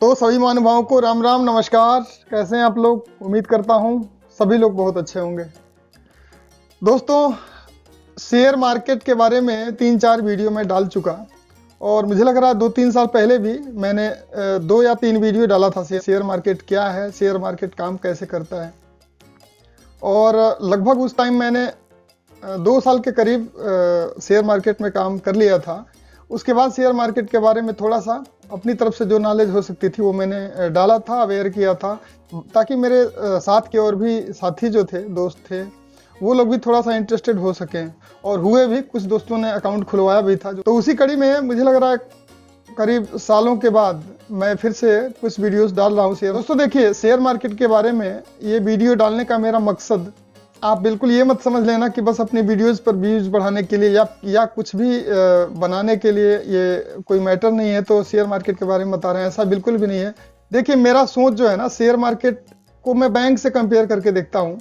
तो सभी महानुभावों को राम राम नमस्कार। कैसे हैं आप लोग? उम्मीद करता हूं सभी लोग बहुत अच्छे होंगे। दोस्तों, शेयर मार्केट के बारे में 3-4 वीडियो मैं डाल चुका और मुझे लग रहा है 2-3 साल पहले भी मैंने 2 या 3 वीडियो डाला था। शेयर मार्केट क्या है, शेयर मार्केट काम कैसे करता है। और लगभग उस टाइम मैंने 2 साल के करीब शेयर मार्केट में काम कर लिया था। उसके बाद शेयर मार्केट के बारे में थोड़ा सा अपनी तरफ से जो नॉलेज हो सकती थी वो मैंने डाला था, अवेयर किया था, ताकि मेरे साथ के और भी साथी जो थे, दोस्त थे, वो लोग भी थोड़ा सा इंटरेस्टेड हो सकें। और हुए भी, कुछ दोस्तों ने अकाउंट खुलवाया भी था। तो उसी कड़ी में मुझे लग रहा है करीब सालों के बाद मैं फिर से कुछ वीडियोस डाल रहा हूँ शेयर। दोस्तों देखिए, शेयर मार्केट के बारे में ये वीडियो डालने का मेरा मकसद, आप बिल्कुल ये मत समझ लेना कि बस अपनी वीडियोस पर व्यूज बढ़ाने के लिए या कुछ भी बनाने के लिए ये कोई मैटर नहीं है तो शेयर मार्केट के बारे में बता रहे हैं, ऐसा बिल्कुल भी नहीं है। देखिए, मेरा सोच जो है ना, शेयर मार्केट को मैं बैंक से कंपेयर करके देखता हूँ।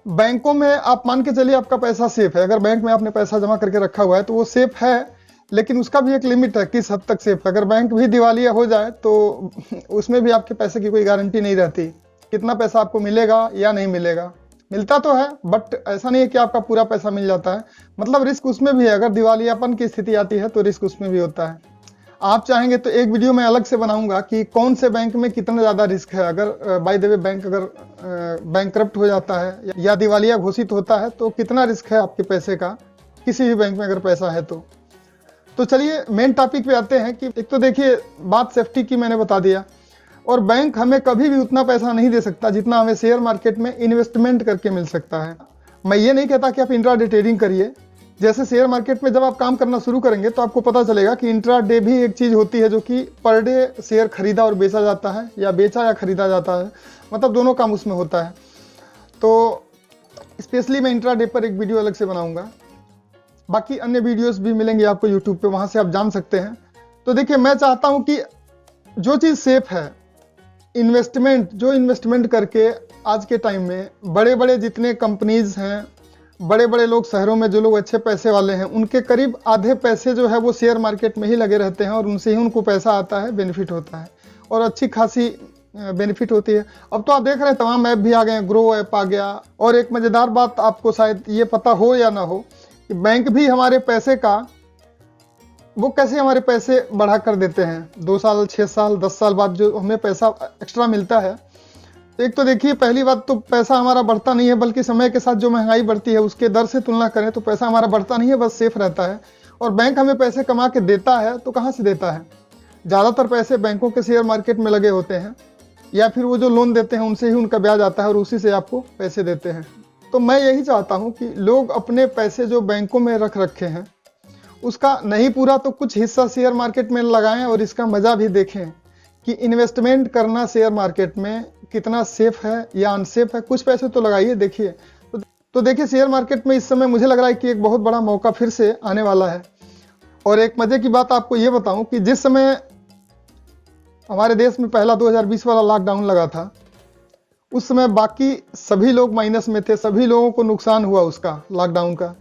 बैंकों में आप मान के चलिए आपका पैसा सेफ है। अगर बैंक में आपने पैसा जमा करके रखा हुआ है तो वो सेफ है, लेकिन उसका भी एक लिमिट है किस हद तक सेफ है। अगर बैंक भी दिवालिया हो जाए तो उसमें भी आपके पैसे की कोई गारंटी नहीं रहती, कितना पैसा आपको मिलेगा या नहीं मिलेगा। मिलता तो है, बट ऐसा नहीं है कि आपका पूरा पैसा मिल जाता है। मतलब रिस्क उसमें भी है, अगर दिवालियापन की स्थिति आती है तो रिस्क उसमें भी होता है। आप चाहेंगे तो एक वीडियो मैं अलग से बनाऊंगा कि कौन से बैंक में कितना ज़्यादा रिस्क है। अगर बाय द वे बैंक अगर बैंकरप्ट हो जाता है या दिवालिया घोषित होता है तो कितना रिस्क है आपके पैसे का, किसी भी बैंक में अगर पैसा है तो चलिए मेन टॉपिक पे आते हैं। कि एक तो देखिए, बात सेफ्टी की मैंने बता दिया, और बैंक हमें कभी भी उतना पैसा नहीं दे सकता जितना हमें शेयर मार्केट में इन्वेस्टमेंट करके मिल सकता है। मैं ये नहीं कहता कि आप इंट्राडे ट्रेडिंग करिए। जैसे शेयर मार्केट में जब आप काम करना शुरू करेंगे तो आपको पता चलेगा कि इंट्राडे भी एक चीज़ होती है जो कि पर डे शेयर खरीदा और बेचा जाता है, या बेचा या खरीदा जाता है, मतलब दोनों काम उसमें होता है। तो स्पेशली मैं इंट्राडे पर एक वीडियो अलग से बनाऊंगा। बाकी अन्य वीडियोस भी मिलेंगे आपको यूट्यूब पे, वहाँ से आप जान सकते हैं। तो देखिए, मैं चाहता हूँ कि जो चीज़ सेफ है, जो इन्वेस्टमेंट करके आज के टाइम में बड़े बड़े जितने कंपनीज हैं, बड़े बड़े लोग शहरों में जो लोग अच्छे पैसे वाले हैं, उनके करीब आधे पैसे जो है वो शेयर मार्केट में ही लगे रहते हैं और उनसे ही उनको पैसा आता है, बेनिफिट होता है और अच्छी खासी बेनिफिट होती है। अब तो आप देख रहे हैं तमाम ऐप भी आ गए हैं, ग्रो ऐप आ गया। और एक मज़ेदार बात आपको शायद ये पता हो या ना हो कि बैंक भी हमारे पैसे का, वो कैसे हमारे पैसे बढ़ा कर देते हैं। 2 साल, 6 साल, 10 साल बाद जो हमें पैसा एक्स्ट्रा मिलता है। एक तो देखिए, पहली बात तो पैसा हमारा बढ़ता नहीं है, बल्कि समय के साथ जो महंगाई बढ़ती है उसके दर से तुलना करें तो पैसा हमारा बढ़ता नहीं है, बस सेफ रहता है। और बैंक हमें पैसे कमा के देता है तो कहाँ से देता है? ज़्यादातर पैसे बैंकों के शेयर मार्केट में लगे होते हैं, या फिर वो जो लोन देते हैं उनसे ही उनका ब्याज आता है और उसी से आपको पैसे देते हैं। तो मैं यही चाहता हूँ कि लोग अपने पैसे जो बैंकों में रख रखे हैं उसका नहीं पूरा तो कुछ हिस्सा शेयर मार्केट में लगाएं और इसका मज़ा भी देखें कि इन्वेस्टमेंट करना शेयर मार्केट में कितना सेफ है या अनसेफ है। कुछ पैसे तो लगाइए, देखिए। तो देखिए, शेयर मार्केट में इस समय मुझे लग रहा है कि एक बहुत बड़ा मौका फिर से आने वाला है। और एक मज़े की बात आपको ये बताऊं कि जिस समय हमारे देश में पहला 2020 वाला लॉकडाउन लगा था, उस समय बाकी सभी लोग माइनस में थे, सभी लोगों को नुकसान हुआ उसका, लॉकडाउन का।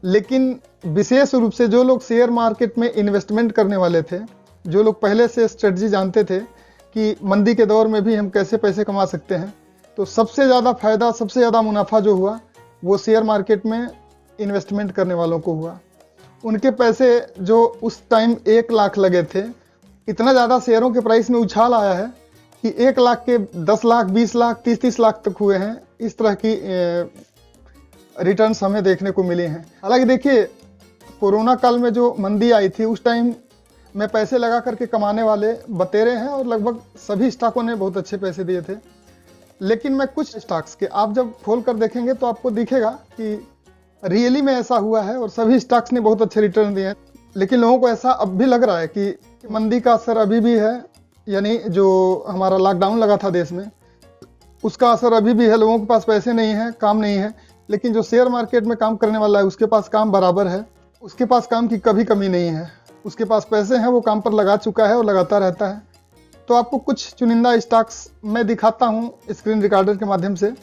लेकिन विशेष रूप से जो लोग शेयर मार्केट में इन्वेस्टमेंट करने वाले थे, जो लोग पहले से स्ट्रेटजी जानते थे कि मंदी के दौर में भी हम कैसे पैसे कमा सकते हैं, तो सबसे ज़्यादा फायदा, सबसे ज़्यादा मुनाफा जो हुआ वो शेयर मार्केट में इन्वेस्टमेंट करने वालों को हुआ। उनके पैसे जो उस टाइम 1 लाख लगे थे, इतना ज़्यादा शेयरों के प्राइस में उछाल आया है कि 1 लाख के 10 लाख, 20 लाख, 30-30 लाख तक हुए हैं। इस तरह की रिटर्न्स हमें देखने को मिले हैं। हालांकि देखिए, कोरोना काल में जो मंदी आई थी उस टाइम में पैसे लगा करके कमाने वाले बतेरे हैं और लगभग सभी स्टॉकों ने बहुत अच्छे पैसे दिए थे। लेकिन मैं कुछ स्टॉक्स के, आप जब खोल कर देखेंगे तो आपको दिखेगा कि रियली में ऐसा हुआ है और सभी स्टॉक्स ने बहुत अच्छे रिटर्न दिए हैं। लेकिन लोगों को ऐसा अब भी लग रहा है कि मंदी का असर अभी भी है, यानी जो हमारा लॉकडाउन लगा था देश में उसका असर अभी भी है। लोगों के पास पैसे नहीं है, काम नहीं है, लेकिन जो शेयर मार्केट में काम करने वाला है उसके पास काम बराबर है, उसके पास काम की कभी कमी नहीं है। उसके पास पैसे हैं, वो काम पर लगा चुका है और लगाता रहता है। तो आपको कुछ चुनिंदा स्टॉक्स मैं दिखाता हूँ स्क्रीन रिकॉर्डर के माध्यम से,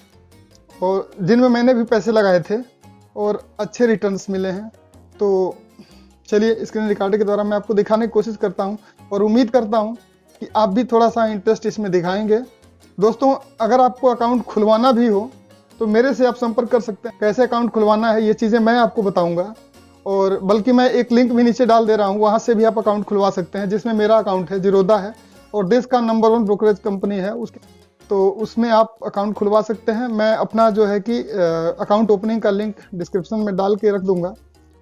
और जिनमें मैंने भी पैसे लगाए थे और अच्छे रिटर्न्स मिले हैं। तो चलिए स्क्रीन रिकॉर्डर के द्वारा मैं आपको दिखाने की कोशिश करता हूँ और उम्मीद करता हूँ कि आप भी थोड़ा सा इंटरेस्ट इसमें दिखाएंगे। दोस्तों, अगर आपको अकाउंट खुलवाना भी हो तो मेरे से आप संपर्क कर सकते हैं। कैसे अकाउंट खुलवाना है ये चीज़ें मैं आपको बताऊंगा, और बल्कि मैं एक लिंक भी नीचे डाल दे रहा हूँ, वहाँ से भी आप अकाउंट खुलवा सकते हैं, जिसमें मेरा अकाउंट है, जीरोधा है, और देश का नंबर 1 ब्रोकरेज कंपनी है उसके, तो उसमें आप अकाउंट खुलवा सकते हैं। मैं अपना जो है कि अकाउंट ओपनिंग का लिंक डिस्क्रिप्शन में डाल के रख दूंगा,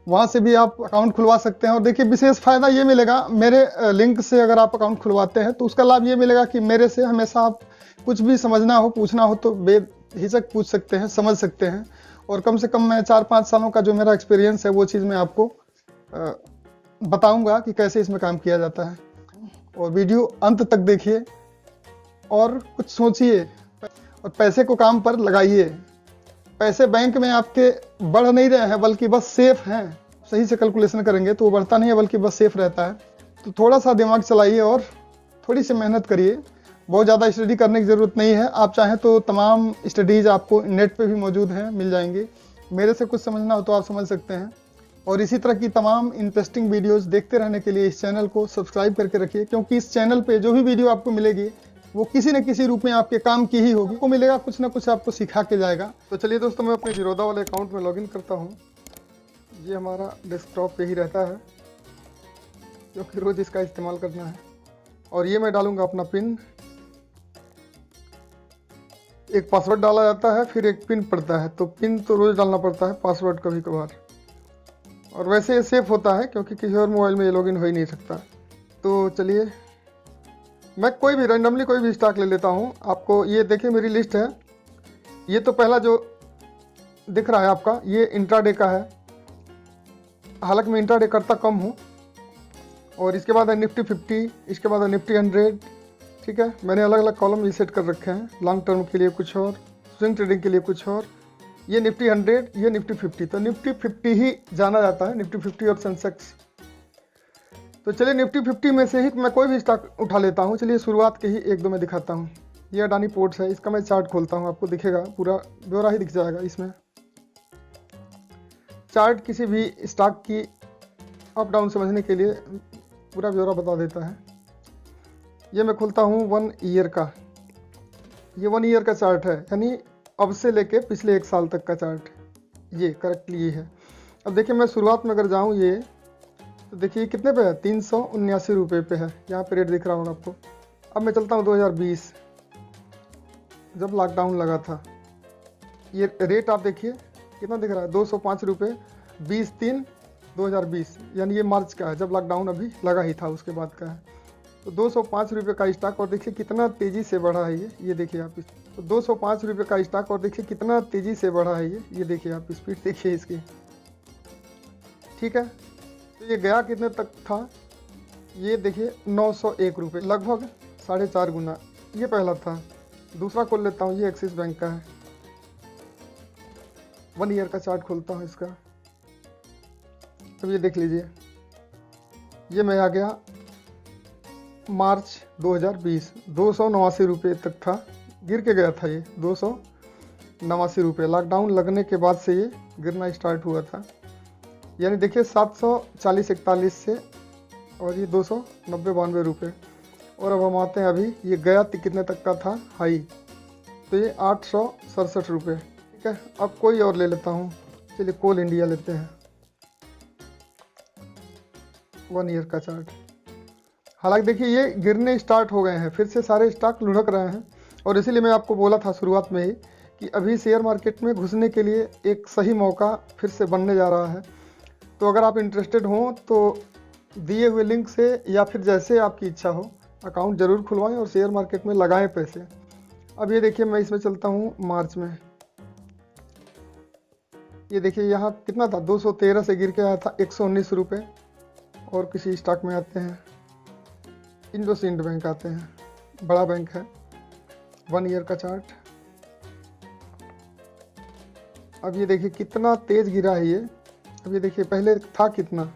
वहाँ से भी आप अकाउंट खुलवा सकते हैं। और देखिए, विशेष फ़ायदा ये मिलेगा, मेरे लिंक से अगर आप अकाउंट खुलवाते हैं तो उसका लाभ ये मिलेगा कि मेरे से हमेशा आप कुछ भी समझना हो, पूछना हो तो बेहिचक पूछ सकते हैं, समझ सकते हैं। और कम से कम मैं 4-5 सालों का जो मेरा एक्सपीरियंस है वो चीज़ मैं आपको बताऊंगा कि कैसे इसमें काम किया जाता है। और वीडियो अंत तक देखिए और कुछ सोचिए, और पैसे को काम पर लगाइए। पैसे बैंक में आपके बढ़ नहीं रहे हैं, बल्कि बस सेफ हैं। सही से कैलकुलेशन करेंगे तो वो बढ़ता नहीं है, बल्कि बस सेफ रहता है। तो थोड़ा सा दिमाग चलाइए और थोड़ी सी मेहनत करिए। बहुत ज़्यादा स्टडी करने की ज़रूरत नहीं है। आप चाहें तो तमाम स्टडीज़ आपको नेट पे भी मौजूद हैं, मिल जाएंगी। मेरे से कुछ समझना हो तो आप समझ सकते हैं। और इसी तरह की तमाम इंटरेस्टिंग वीडियोस देखते रहने के लिए इस चैनल को सब्सक्राइब करके रखिए, क्योंकि इस चैनल पे जो भी वीडियो आपको मिलेगी वो किसी न किसी रूप में आपके काम की ही होगी। को मिलेगा, कुछ ना कुछ आपको सिखा के जाएगा। तो चलिए दोस्तों, मैं अपने जीरोधा वाले अकाउंट में लॉगिन करता हूँ। ये हमारा डेस्कटॉप पे ही रहता है, क्योंकि रोज़ इसका इस्तेमाल करना है। और ये मैं डालूंगा अपना पिन। एक पासवर्ड डाला जाता है, फिर एक पिन पड़ता है। तो पिन तो रोज़ डालना पड़ता है, पासवर्ड कभी कभार। और वैसे ये सेफ होता है, क्योंकि किसी और मोबाइल में ये लॉगिन हो ही नहीं सकता। तो चलिए, मैं कोई भी रैंडमली कोई भी स्टॉक ले लेता हूँ। आपको ये देखिए, मेरी लिस्ट है। ये तो पहला जो दिख रहा है आपका, ये इंट्राडे का है। हालांकि मैं इंट्राडे करता कम हूँ। और इसके बाद है निफ्टी 50, इसके बाद है निफ्टी 100। ठीक है, मैंने अलग अलग कॉलम भी सेट कर रखे हैं, लॉन्ग टर्म के लिए कुछ और, स्विंग ट्रेडिंग के लिए कुछ और। ये निफ्टी 100, ये निफ्टी 50। तो निफ्टी 50 ही जाना जाता है, निफ्टी 50 और सेंसेक्स। तो चलिए, निफ्टी 50 में से ही मैं कोई भी स्टॉक उठा लेता हूँ। चलिए, शुरुआत के ही एक दो में दिखाता हूँ। ये अडानी पोर्ट्स है, इसका मैं चार्ट खोलता हूँ, आपको दिखेगा, पूरा ब्यौरा ही दिख जाएगा इसमें। चार्ट किसी भी स्टॉक की अप डाउन समझने के लिए पूरा ब्यौरा बता देता है। ये मैं खोलता हूँ 1 ईयर का। ये 1 ईयर का चार्ट है, यानी अब से लेके पिछले 1 साल तक का चार्ट। ये करेक्टली ये है। अब देखिए, मैं शुरुआत में अगर जाऊँ ये, तो देखिए कितने पे है, 379 रुपये पे है। यहाँ पे रेट दिख रहा होगा आपको। अब मैं चलता हूँ 2020, जब लॉकडाउन लगा था। ये रेट आप देखिए कितना दिख रहा है, 205 रुपये, 20/3/2020, यानी ये मार्च का है, जब लॉकडाउन अभी लगा ही था, उसके बाद का है। तो 205 रुपये का स्टॉक, और देखिए कितना तेज़ी से बढ़ा है ये देखिए आप। तो 205 रुपये का स्टॉक, और देखिए कितना तेज़ी से बढ़ा है ये देखिए आप, स्पीड देखिए इसकी। ठीक है, तो ये गया कितने तक था, ये देखिए 901 रुपये, लगभग 4.5 गुना। ये पहला था। दूसरा खोल लेता हूँ, ये एक्सिस बैंक का है। 1 ईयर का चार्ट खोलता हूँ इसका। अब ये देख लीजिए, ये मैं आ गया मार्च 2020, 289 रुपये तक था, गिर के गया था ये 289 रुपये। लॉकडाउन लगने के बाद से ये गिरना स्टार्ट हुआ था, यानी देखिए 740-41 से, और ये 290-92 रुपये। और अब हम आते हैं, अभी ये गया कितने तक का था हाई, तो ये 867 रुपये। ठीक है, अब कोई और ले लेता हूँ। चलिए, कोल इंडिया लेते हैं, 1 ईयर का चार्ट। हालांकि देखिए ये गिरने स्टार्ट हो गए हैं, फिर से सारे स्टॉक लुढ़क रहे हैं। और इसीलिए मैं आपको बोला था शुरुआत में ही कि अभी शेयर मार्केट में घुसने के लिए एक सही मौका फिर से बनने जा रहा है। तो अगर आप इंटरेस्टेड हों तो दिए हुए लिंक से, या फिर जैसे आपकी इच्छा हो, अकाउंट ज़रूर खुलवाएं और शेयर मार्केट में लगाएं पैसे। अब ये देखिए, मैं इसमें चलता हूँ मार्च में। ये देखिए यहाँ कितना था, 213 से गिर के आया था 119 रुपये। और किसी स्टॉक में आते हैं, इंडोसिंड बैंक आते हैं, बड़ा बैंक है, 1 ईयर का चार्ट। अब ये देखिए कितना तेज गिरा है ये। अब ये देखिए पहले था कितना,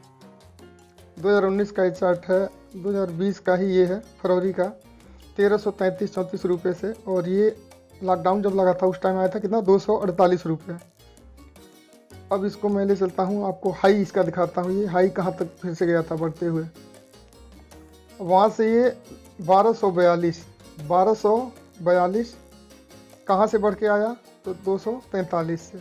2019 का ये चार्ट है, 2020 का ही ये है, फरवरी का, 1333-34 रुपये से। और ये लॉकडाउन जब लगा था उस टाइम आया था कितना, 248 रुपये। अब इसको मैं ले चलता हूँ, आपको हाई इसका दिखाता हूँ। ये हाई कहाँ तक फिर से गया था बढ़ते हुए, वहाँ से ये 1242 1242 कहाँ से बढ़ के आया? तो 243 से।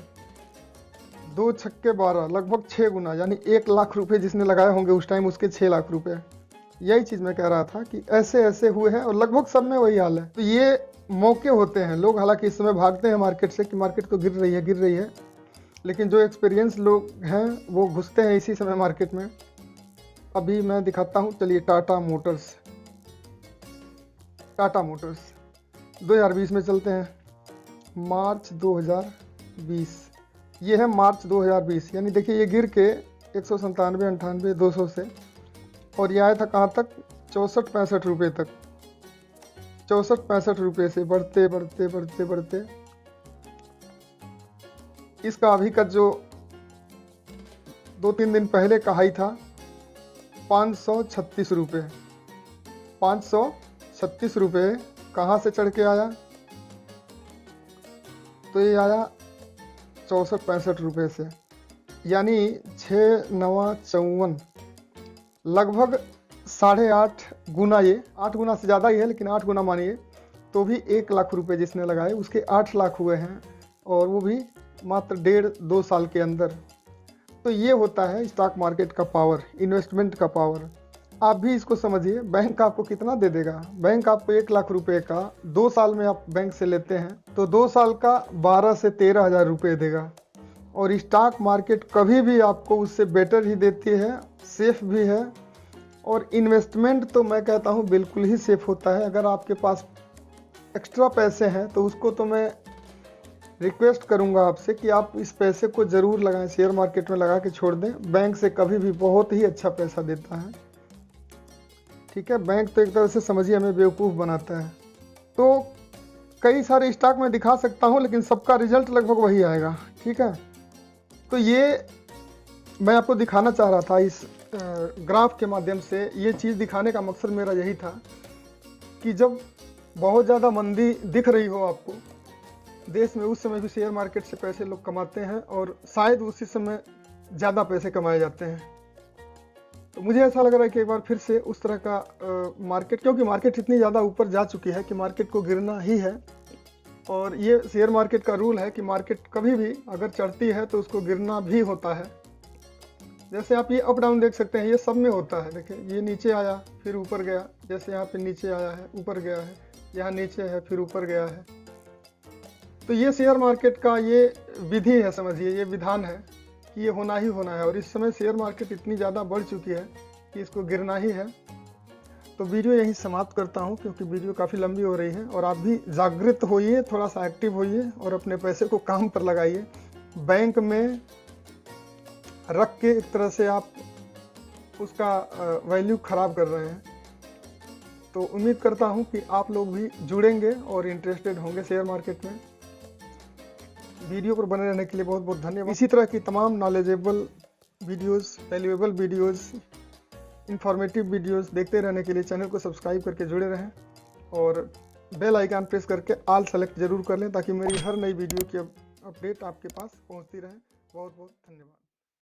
2 छक्के 12, लगभग 6 गुना, यानी 1 लाख रुपए जिसने लगाए होंगे उस टाइम उसके 6 लाख रुपए। यही चीज़ मैं कह रहा था कि ऐसे ऐसे हुए हैं और लगभग सब में वही हाल है। तो ये मौके होते हैं, लोग हालांकि इस समय भागते हैं मार्केट से कि मार्केट तो गिर रही है, लेकिन जो एक्सपीरियंस लोग हैं वो घुसते हैं इसी समय मार्केट में। अभी मैं दिखाता हूँ, चलिए टाटा मोटर्स 2020 में चलते हैं। मार्च 2020, ये है मार्च 2020, यानी देखिए ये गिर के 197, 98, 200 से, और ये आया था कहाँ तक? 64-65 रुपये तक। 64-65 रुपये से बढ़ते बढ़ते बढ़ते बढ़ते इसका अभी का जो 2-3 दिन पहले का हाई था 536 रुपये। 536 रुपये कहाँ से चढ़ के आया? तो ये आया 64-65 रुपये से, यानी 6×9=54, लगभग 8.5 गुना। ये 8 गुना से ज़्यादा ही है, लेकिन 8 गुना मानिए तो भी 1 लाख रुपए जिसने लगाए उसके 8 लाख हुए हैं, और वो भी मात्र 1.5-2 साल के अंदर। तो ये होता है स्टॉक मार्केट का पावर, इन्वेस्टमेंट का पावर। आप भी इसको समझिए। बैंक आपको कितना दे देगा? बैंक आपको 1 लाख रुपए का 2 साल में आप बैंक से लेते हैं तो 2 साल का 12 से 13 हज़ार रुपये देगा। और स्टॉक मार्केट कभी भी आपको उससे बेटर ही देती है, सेफ भी है। और इन्वेस्टमेंट तो मैं कहता हूँ बिल्कुल ही सेफ होता है। अगर आपके पास एक्स्ट्रा पैसे हैं तो उसको तो मैं रिक्वेस्ट करूंगा आपसे कि आप इस पैसे को ज़रूर लगाएं, शेयर मार्केट में लगा के छोड़ दें। बैंक से कभी भी बहुत ही अच्छा पैसा देता है, ठीक है। बैंक तो एक तरह से समझिए हमें बेवकूफ़ बनाता है। तो कई सारे स्टॉक में दिखा सकता हूं, लेकिन सबका रिजल्ट लगभग वही आएगा, ठीक है। तो ये मैं आपको दिखाना चाह रहा था इस ग्राफ के माध्यम से। ये चीज़ दिखाने का मकसद मेरा यही था कि जब बहुत ज़्यादा मंदी दिख रही हो आपको देश में, उस समय भी शेयर मार्केट से पैसे लोग कमाते हैं, और शायद उसी समय ज़्यादा पैसे कमाए जाते हैं। तो मुझे ऐसा लग रहा है कि एक बार फिर से उस तरह का मार्केट, क्योंकि मार्केट इतनी ज़्यादा ऊपर जा चुकी है कि मार्केट को गिरना ही है। और ये शेयर मार्केट का रूल है कि मार्केट कभी भी अगर चढ़ती है तो उसको गिरना भी होता है। जैसे आप ये अप डाउन देख सकते हैं, ये सब में होता है। देखिए ये नीचे आया फिर ऊपर गया, जैसे यहाँ पे नीचे आया है ऊपर गया है, यहाँ नीचे है फिर ऊपर गया है। तो ये शेयर मार्केट का ये विधि है, समझिए ये विधान है कि ये होना ही होना है। और इस समय शेयर मार्केट इतनी ज़्यादा बढ़ चुकी है कि इसको गिरना ही है। तो वीडियो यहीं समाप्त करता हूं, क्योंकि वीडियो काफ़ी लंबी हो रही है। और आप भी जागृत होइए, थोड़ा सा एक्टिव होइए और अपने पैसे को काम पर लगाइए। बैंक में रख के एक तरह से आप उसका वैल्यू ख़राब कर रहे हैं। तो उम्मीद करता हूं कि आप लोग भी जुड़ेंगे और इंटरेस्टेड होंगे शेयर मार्केट में। वीडियो पर बने रहने के लिए बहुत बहुत धन्यवाद। इसी तरह की तमाम knowledgeable videos, valuable videos, informative videos देखते रहने के लिए चैनल को सब्सक्राइब करके जुड़े रहें, और बेल आइकन प्रेस करके ऑल सेलेक्ट जरूर कर लें, ताकि मेरी हर नई वीडियो की अपडेट आपके पास पहुंचती रहे। बहुत बहुत धन्यवाद।